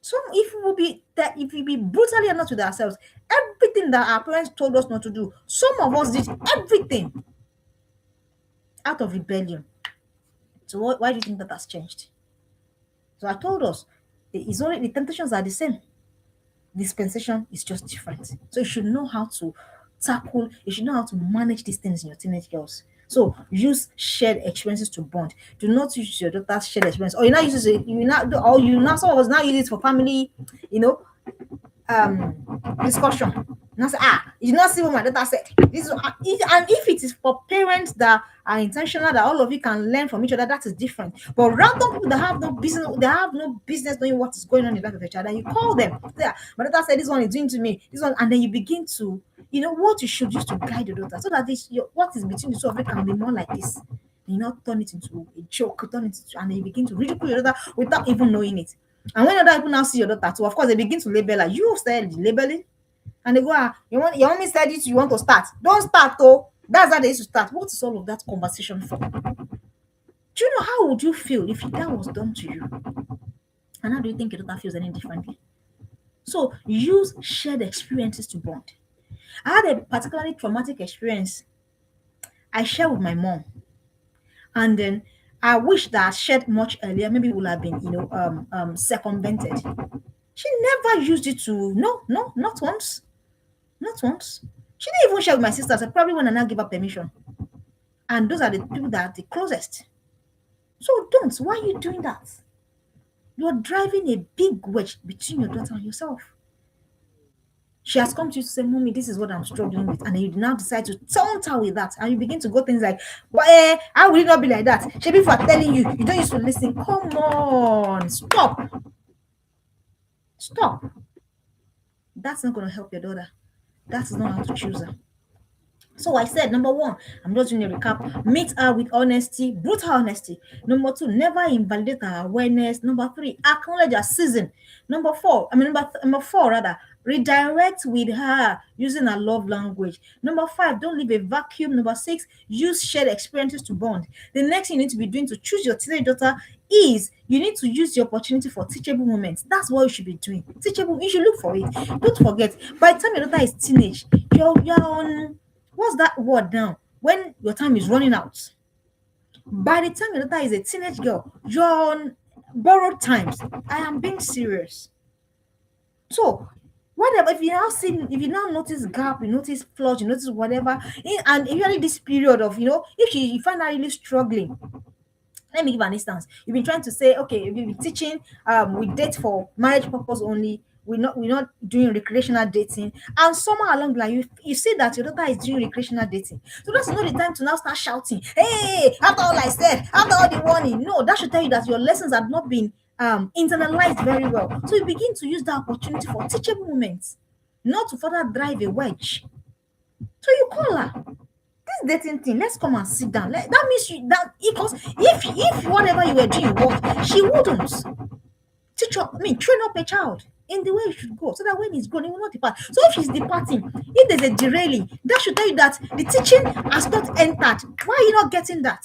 So if we be brutally honest with ourselves, everything that our parents told us not to do, some of us did everything out of rebellion. So why do you think that has changed? So I told us the temptations are the same. Dispensation is just different. So you should know how to you should know how to manage these things in your teenage girls. So use shared experiences to bond. Do not use your daughter's shared experience. Or some of us now use it for family, discussion. Now say, you did not see what my daughter said. And if it is for parents that are intentional, that all of you can learn from each other, that is different. But random people that have no business knowing what is going on in the life of a child, and you call them, say, my daughter said this one is doing to me, this one, and then you begin to, what you should use to guide your daughter, so that what is between the two of you can be more like this. You not turn it into a joke, and then you begin to ridicule your daughter without even knowing it. And when other people now see your daughter too, of course, they begin to label her. You started labeling, and they go, your mommy said it, you want to start. Don't start, though. That's how they used to start. What is all of that conversation for? Do you know how would you feel if that was done to you? And how do you think your daughter feels any differently? So use shared experiences to bond. I had a particularly traumatic experience I shared with my mom, and then I wish that I shared much earlier. Maybe it would have been, circumvented. She never used it to. No, not once. Not once. She didn't even share with my sisters. I probably want to now give her permission. And those are the people that are the closest. So don't. Why are you doing that? You're driving a big wedge between your daughter and yourself. She has come to you to say, Mommy, this is what I'm struggling with. And then you now decide to taunt her with that. And you begin to go things like, how will it not be like that? She be for telling you, you don't used to listen. Come on. Stop. That's not going to help your daughter. That is not how to choose her. So I said, number 1, I'm just doing a recap. Meet her with honesty, brutal honesty. Number 2, never invalidate her awareness. Number 3, acknowledge her season. Number 4, rather, redirect with her using her love language. Number 5, don't leave a vacuum. Number 6, use shared experiences to bond. The next thing you need to be doing to choose your teenage daughter is you need to use the opportunity for teachable moments. That's what you should be doing. Teachable, you should look for it. Don't forget, by the time your daughter is teenage, you're on, what's that word now? When your time is running out. By the time your daughter is a teenage girl, you're on borrowed times. I am being serious. So whatever, if you now see, if you now notice gap, you notice flaws, you notice whatever, and usually this period of, if you find her really struggling. Let me give an instance. You've been trying to say, okay, you've been teaching, we date for marriage purpose only. We're not doing recreational dating. And somewhere along the line, you see that your daughter is doing recreational dating. So that's not the time to now start shouting, hey, after all I said, after all the warning. No, that should tell you that your lessons have not been internalized very well. So you begin to use that opportunity for teachable moments, not to further drive a wedge. So you call her, this dating thing, let's come and sit down. That means you that, because if whatever you were doing worked, she wouldn't teach up. I mean, train up a child in the way it should go, so that when he's grown, he will not depart. So if she's departing, if there's a derailing, that should tell you that the teaching has not entered. Why are you not getting that?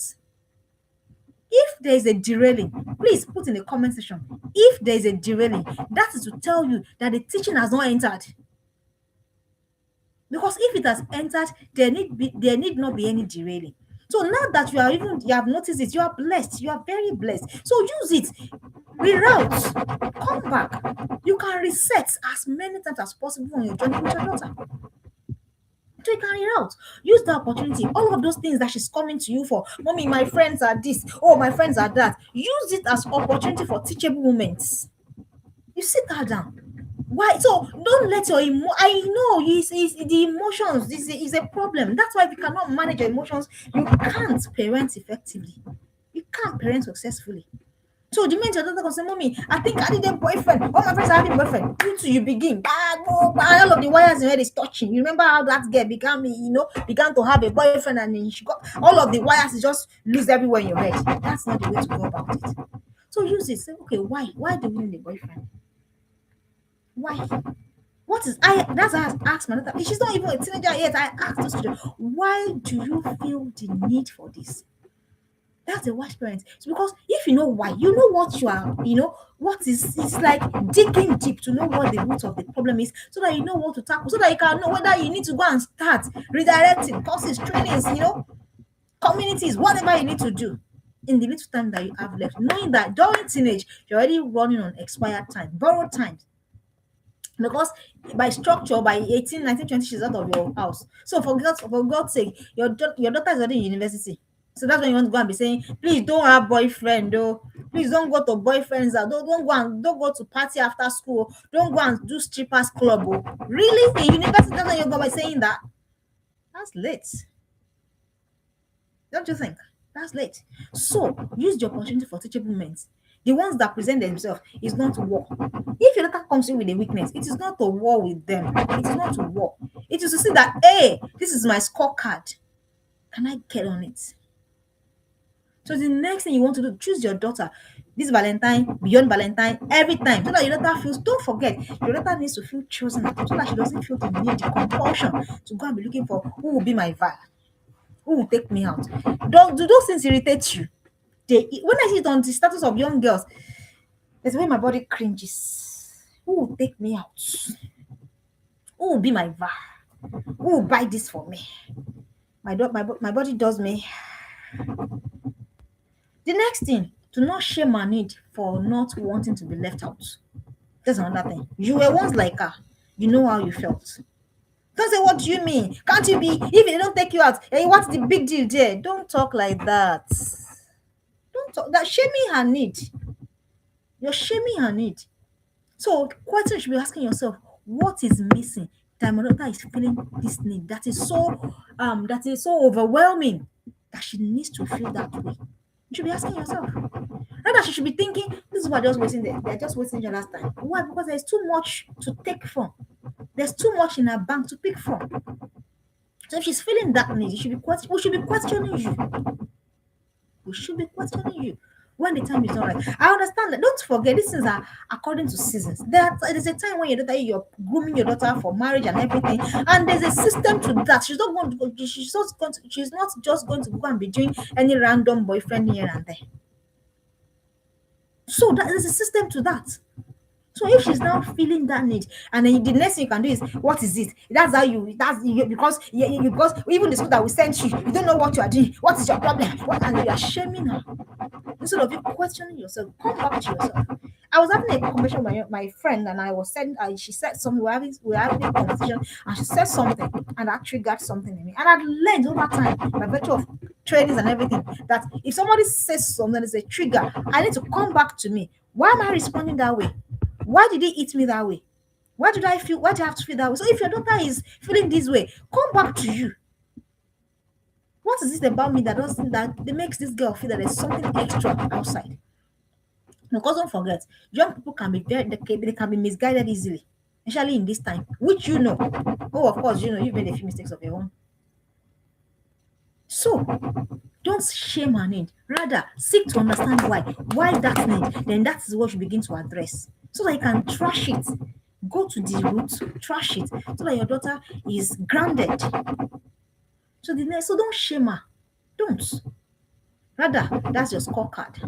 If there is a derailing, please put in the comment section. If there is a derailing, that is to tell you that the teaching has not entered. Because if it has entered, there need not be any derailing. So now that you have noticed it, you are blessed. You are very blessed. So use it, reroute, come back. You can reset as many times as possible on your journey with your daughter. So you can reroute. Use the opportunity. All of those things that she's coming to you for. Mommy, my friends are this. Oh, my friends are that. Use it as opportunity for teachable moments. You sit her down. Why? So don't let your I know the emotions is a problem. That's why if you cannot manage your emotions, you can't parent effectively. You can't parent successfully. So the minute your daughter can say, mommy, I think I need a boyfriend. All my friends are having a boyfriend. You too, you begin. All of the wires in your head is touching. You remember how that girl began to have a boyfriend, and then she got all of the wires is just loose everywhere in your head. That's not the way to go about it. So use it. Say, okay, why? Why do we need a boyfriend? Why? What is I that's why I asked my daughter. She's not even a teenager yet. I asked this children, why do you feel the need for this? That's a wise parent. It's because if you know why, you know what you are, what is it's like digging deep to know what the root of the problem is, so that you know what to tackle, so that you can know whether you need to go and start redirecting courses, trainings, communities, whatever you need to do in the little time that you have left, knowing that during teenage you're already running on expired time, borrowed time. Because by structure, by 18, 19, 20, she's out of your house. So for God's sake, your daughter is already in university. So that's when you want to go and be saying, please don't have boyfriend, though. Please don't go to boyfriends. Don't go to party after school. Don't go and do strippers club. Oh. Really? In university, that's when you go by saying that? That's late. Don't you think? That's late. So use the opportunity for teachable moments. The ones that present themselves is not war. If your daughter comes in with a weakness, it is not a war with them. It is not a war. It is to see that, hey, this is my scorecard. Can I get on it? So the next thing you want to do, choose your daughter. This Valentine, beyond Valentine, every time. So that your daughter feels, don't forget, your daughter needs to feel chosen, so that she doesn't feel the need, the compulsion to go and be looking for who will be my vibe, who will take me out. Do those things irritate you? When I see it on the status of young girls, there's way my body cringes. Who will take me out? Who will be my vibe? Who will buy this for me? My body does me. The next thing, to not shame her need for not wanting to be left out. That's another thing. You were once like her. You know how you felt. Don't say, what do you mean? Can't you be, if they don't take you out, hey, what's the big deal there? Don't talk like that. Don't talk that. Shaming her need. You're shaming her need. So question you should be asking yourself, what is missing that my daughter is feeling this need that is so overwhelming that she needs to feel that way? You should be asking yourself. Not that she should be thinking, this is what they're just wasting your last time. Why? Because there's too much to take from. There's too much in her bank to pick from. So if she's feeling that need, we should be questioning you. We should be questioning you when the time is not right. I understand that. Don't forget, these things are according to seasons. There's a time when you're grooming your daughter for marriage and everything, and there's a system to that. She's not going to go. She's not just going to go and be doing any random boyfriend here and there. So that there's a system to that. So if she's now feeling that need, and then the next thing you can do is, what is it? That's how you. That's you, because because even the school that we sent you, you don't know what you are doing. What is your problem? What, and you are shaming her instead of you questioning yourself. Come back to yourself. I was having a conversation with my friend, and I was saying, she said something. We're having a conversation, and she said something, and actually got something in me. And I've learned over time, by virtue of trainings and everything, that if somebody says something, it's a trigger. I need to come back to me. Why am I responding that way? Why did he eat me that way? Why did I feel? Why do I have to feel that way? So if your daughter is feeling this way, come back to you. What is it about me that makes this girl feel that there's something extra outside? Because don't forget, young people can be they can be misguided easily, especially in this time, which you know. Oh, of course, you've made a few mistakes of your own. So don't shame her need. Rather, seek to understand why. Why that need? Then that is what you begin to address. So that you can trash it. Go to the root, trash it, so that your daughter is grounded. So don't shame her. Don't. Rather, that's your scorecard.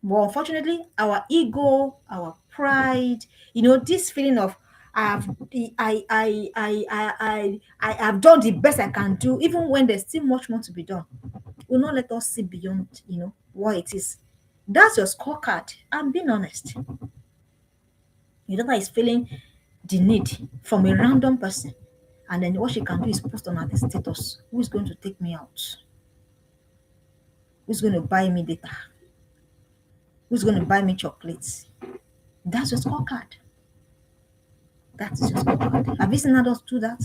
But unfortunately, our ego, our pride, this feeling of I've I have done the best I can do, even when there's still much more to be done, will not let us see beyond, what it is. That's your scorecard. I'm being honest. Your daughter is feeling the need from a random person, and then what she can do is post on her status. Who is going to take me out? Who's going to buy me data? Who's going to buy me chocolates? That's your scorecard. That is your scorecard. Have you seen adults do that?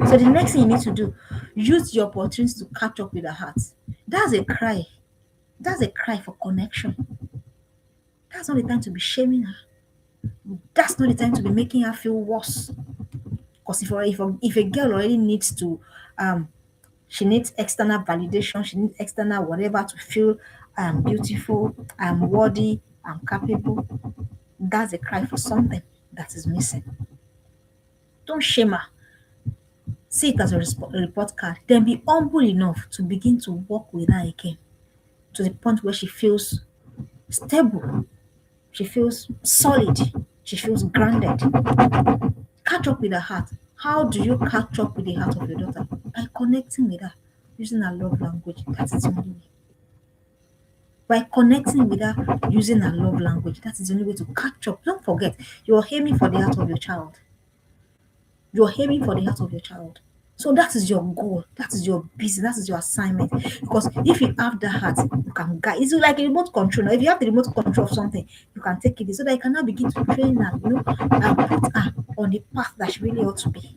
So the next thing you need to do, use the opportunity to catch up with her heart. That's a cry. That's a cry for connection. That's not the time to be shaming her. That's not the time to be making her feel worse. Because if a girl already needs to, she needs external validation, she needs external whatever to feel beautiful, I'm worthy, I'm capable. That's a cry for something that is missing. Don't shame her. See it as a report card. Then be humble enough to begin to work with her again to the point where she feels stable, she feels solid, she feels grounded. Catch up with her heart. How do you catch up with the heart of your daughter? By connecting with her, using her love language. That is the only way. By connecting with her, using her love language. That is the only way to catch up. Don't forget, you're aiming for the heart of your child. You're aiming for the heart of your child. So that is your goal. That is your business. That is your assignment. Because if you have the heart, you can guide. It's like a remote control. Now, if you have the remote control of something, you can take it so that you can now begin to train her, and put her on the path that she really ought to be.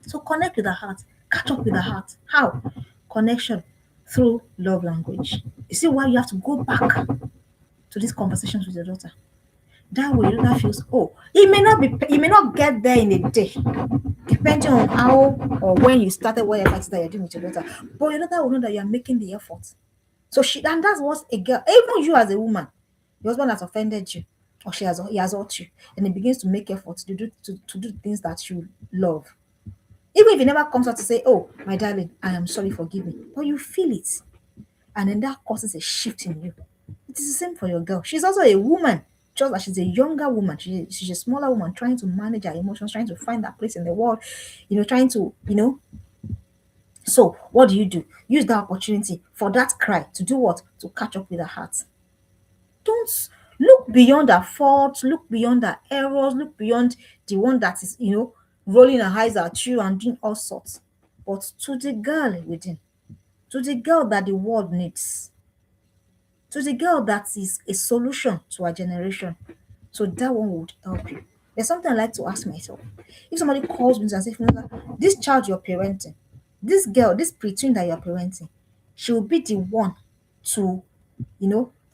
So connect with the heart. Catch up with the heart. How? Connection through love language. You see why you have to go back to these conversations with your daughter. That way, your daughter feels, oh, it may not get there in a day, depending on how or when you started whatever it is that you're doing with your daughter. But your daughter will know that you're making the effort. So and that's what a girl, even you as a woman, your husband has offended you, or he has hurt you, and he begins to make efforts to do things that you love. Even if he never comes out to say, oh, my darling, I am sorry, forgive me. But you feel it. And then that causes a shift in you. It is the same for your girl. She's also a woman, just like she's a younger woman. She's a smaller woman trying to manage her emotions, trying to find that place in the world, trying to, So what do? Use that opportunity for that cry to do what? To catch up with her heart. Don't look beyond her faults, look beyond her errors, look beyond the one that is, rolling her eyes at you and doing all sorts. But to the girl within, to the girl that the world needs, to the girl that is a solution to our generation. So that one would help you. There's something I like to ask myself. If somebody calls me and says, this child you're parenting, this girl, this preteen that you're parenting, she will be the one to,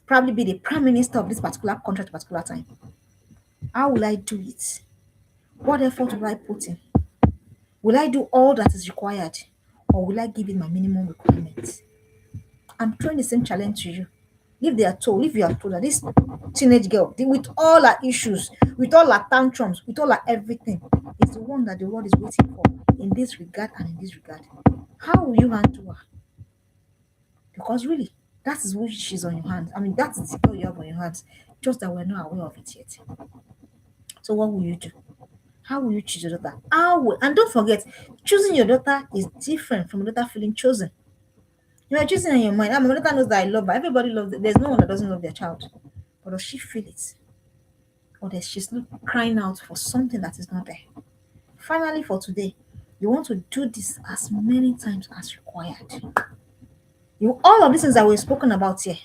probably be the prime minister of this particular country at a particular time. How will I do it? What effort will I put in? Will I do all that is required? Or will I give it my minimum requirements? I'm throwing the same challenge to you. If you are told that this teenage girl, with all her issues, with all her tantrums, with all her everything, is the one that the world is waiting for in this regard and in this regard, how will you handle her? Because really, that is who she's on your hands. I mean, that is the girl you have on your hands. Just that we're not aware of it yet. So what will you do? How will you choose your daughter? And don't forget, choosing your daughter is different from a daughter feeling chosen. You are choosing in your mind. My daughter knows that I love her. Everybody loves it. There's no one that doesn't love their child. But does she feel it? Or does she's crying out for something that is not there? Finally, for today, you want to do this as many times as required. All of these things that we've spoken about here,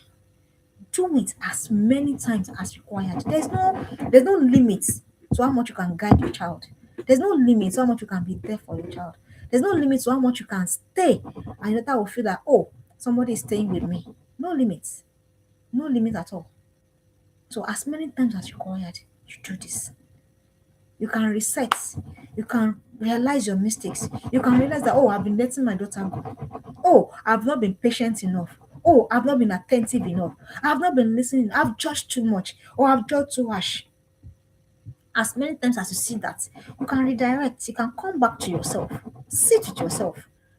do it as many times as required. There's no limit to how much you can guide your child. There's no limit to how much you can be there for your child. There's no limit to how much you can stay, and your daughter will feel that, oh, somebody is staying with me. No limits. No limit at all. So as many times as required, you do this. You can reset. You can realize your mistakes. You can realize that, oh, I've been letting my daughter go. Oh, I've not been patient enough. Oh, I've not been attentive enough. I've not been listening. I've judged too much, or I've judged too harsh. As many times as you see that, you can redirect. You can come back to yourself, sit with yourself,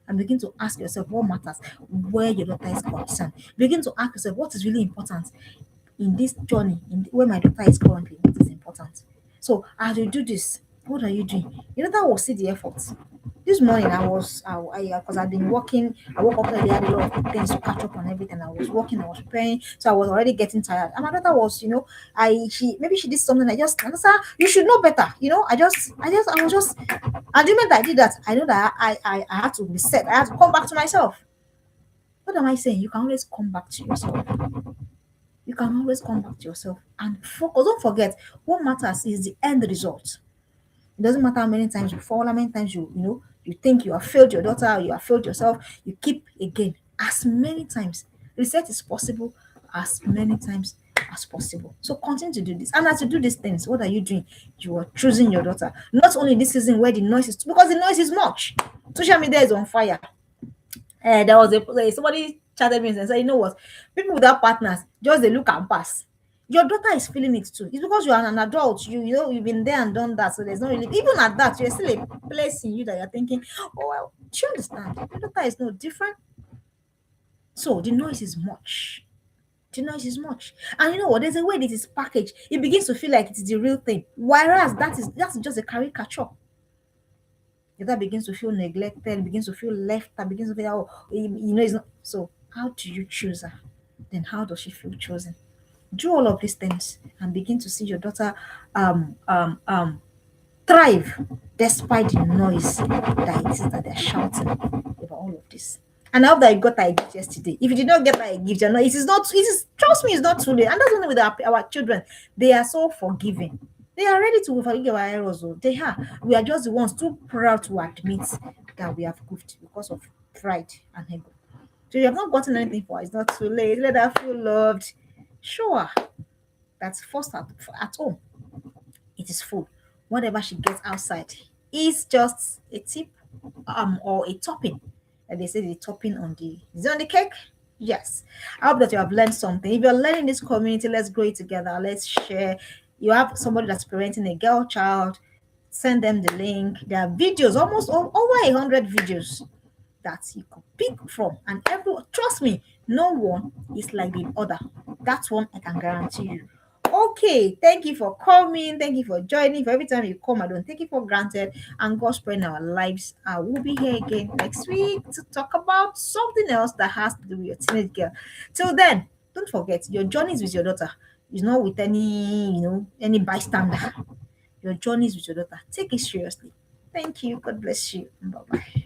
and begin to ask yourself what matters, where your daughter is concerned. Begin to ask yourself what is really important in this journey, where my daughter is currently, what is important. So as you do this, what are you doing? Your daughter will see the effort. This morning because I've been working. I woke up early, I had a lot of things to catch up on everything. I was working, I was preparing, so I was already getting tired. And my daughter was, she did something. I just said, you should know better. And the moment I did that, I know that I had to reset. I had to come back to myself. What am I saying? You can always come back to yourself. You can always come back to yourself and focus. Don't forget, what matters is the end result. It doesn't matter how many times you fall, how many times you think you have failed your daughter, or you have failed yourself. You keep again as many times. Reset is possible as many times as possible. So continue to do this. And as you do these things, what are you doing? You are choosing your daughter. Not only this season where the noise is, because the noise is much. Social media is on fire. There was somebody chatted me and said, you know what? People without partners just they look and pass. Your daughter is feeling it too. It's because you are an adult. You've been there and done that. So there's no really even at that, you're still a place in you that you're thinking, oh well, do you understand? Your daughter is no different. So the noise is much. The noise is much. And you know what? There's a way this is packaged. It begins to feel like it is the real thing. Whereas that's just a caricature. The other begins to feel neglected, begins to feel left, and begins to feel, oh, it's not. So, how do you choose her? Then, how does she feel chosen? Do all of these things and begin to see your daughter um, um, um, thrive despite the noise that it is that they're shouting over all of this. And I hope that you got that gift yesterday. If you did not get that gift, it is not, it is, trust me, it's not too late. And that's only with our children. They are so forgiving. They are ready to forgive our errors. They are. We are just the ones too proud to admit that we have goofed because of pride and ego. So you have not gotten anything for her. It's not too late. Let her feel loved. Sure. That's first at home. It is full. Whatever she gets outside is just a tip or a topping. And they say the topping on the is it on the cake? Yes. I hope that you have learned something. If you're learning this community, let's grow it together. Let's share. You have somebody that's parenting a girl child, send them the link. There are videos, almost over 100 videos that you could pick from. And everyone, trust me, no one is like the other. That's one I can guarantee you. Okay, thank you for coming. Thank you for joining. For every time you come, I don't take it for granted. And God spread in our lives. I will be here again next week to talk about something else that has to do with your teenage girl. Till then, don't forget your journey is with your daughter. It's not with any bystander. Your journey is with your daughter. Take it seriously. Thank you. God bless you. Bye bye.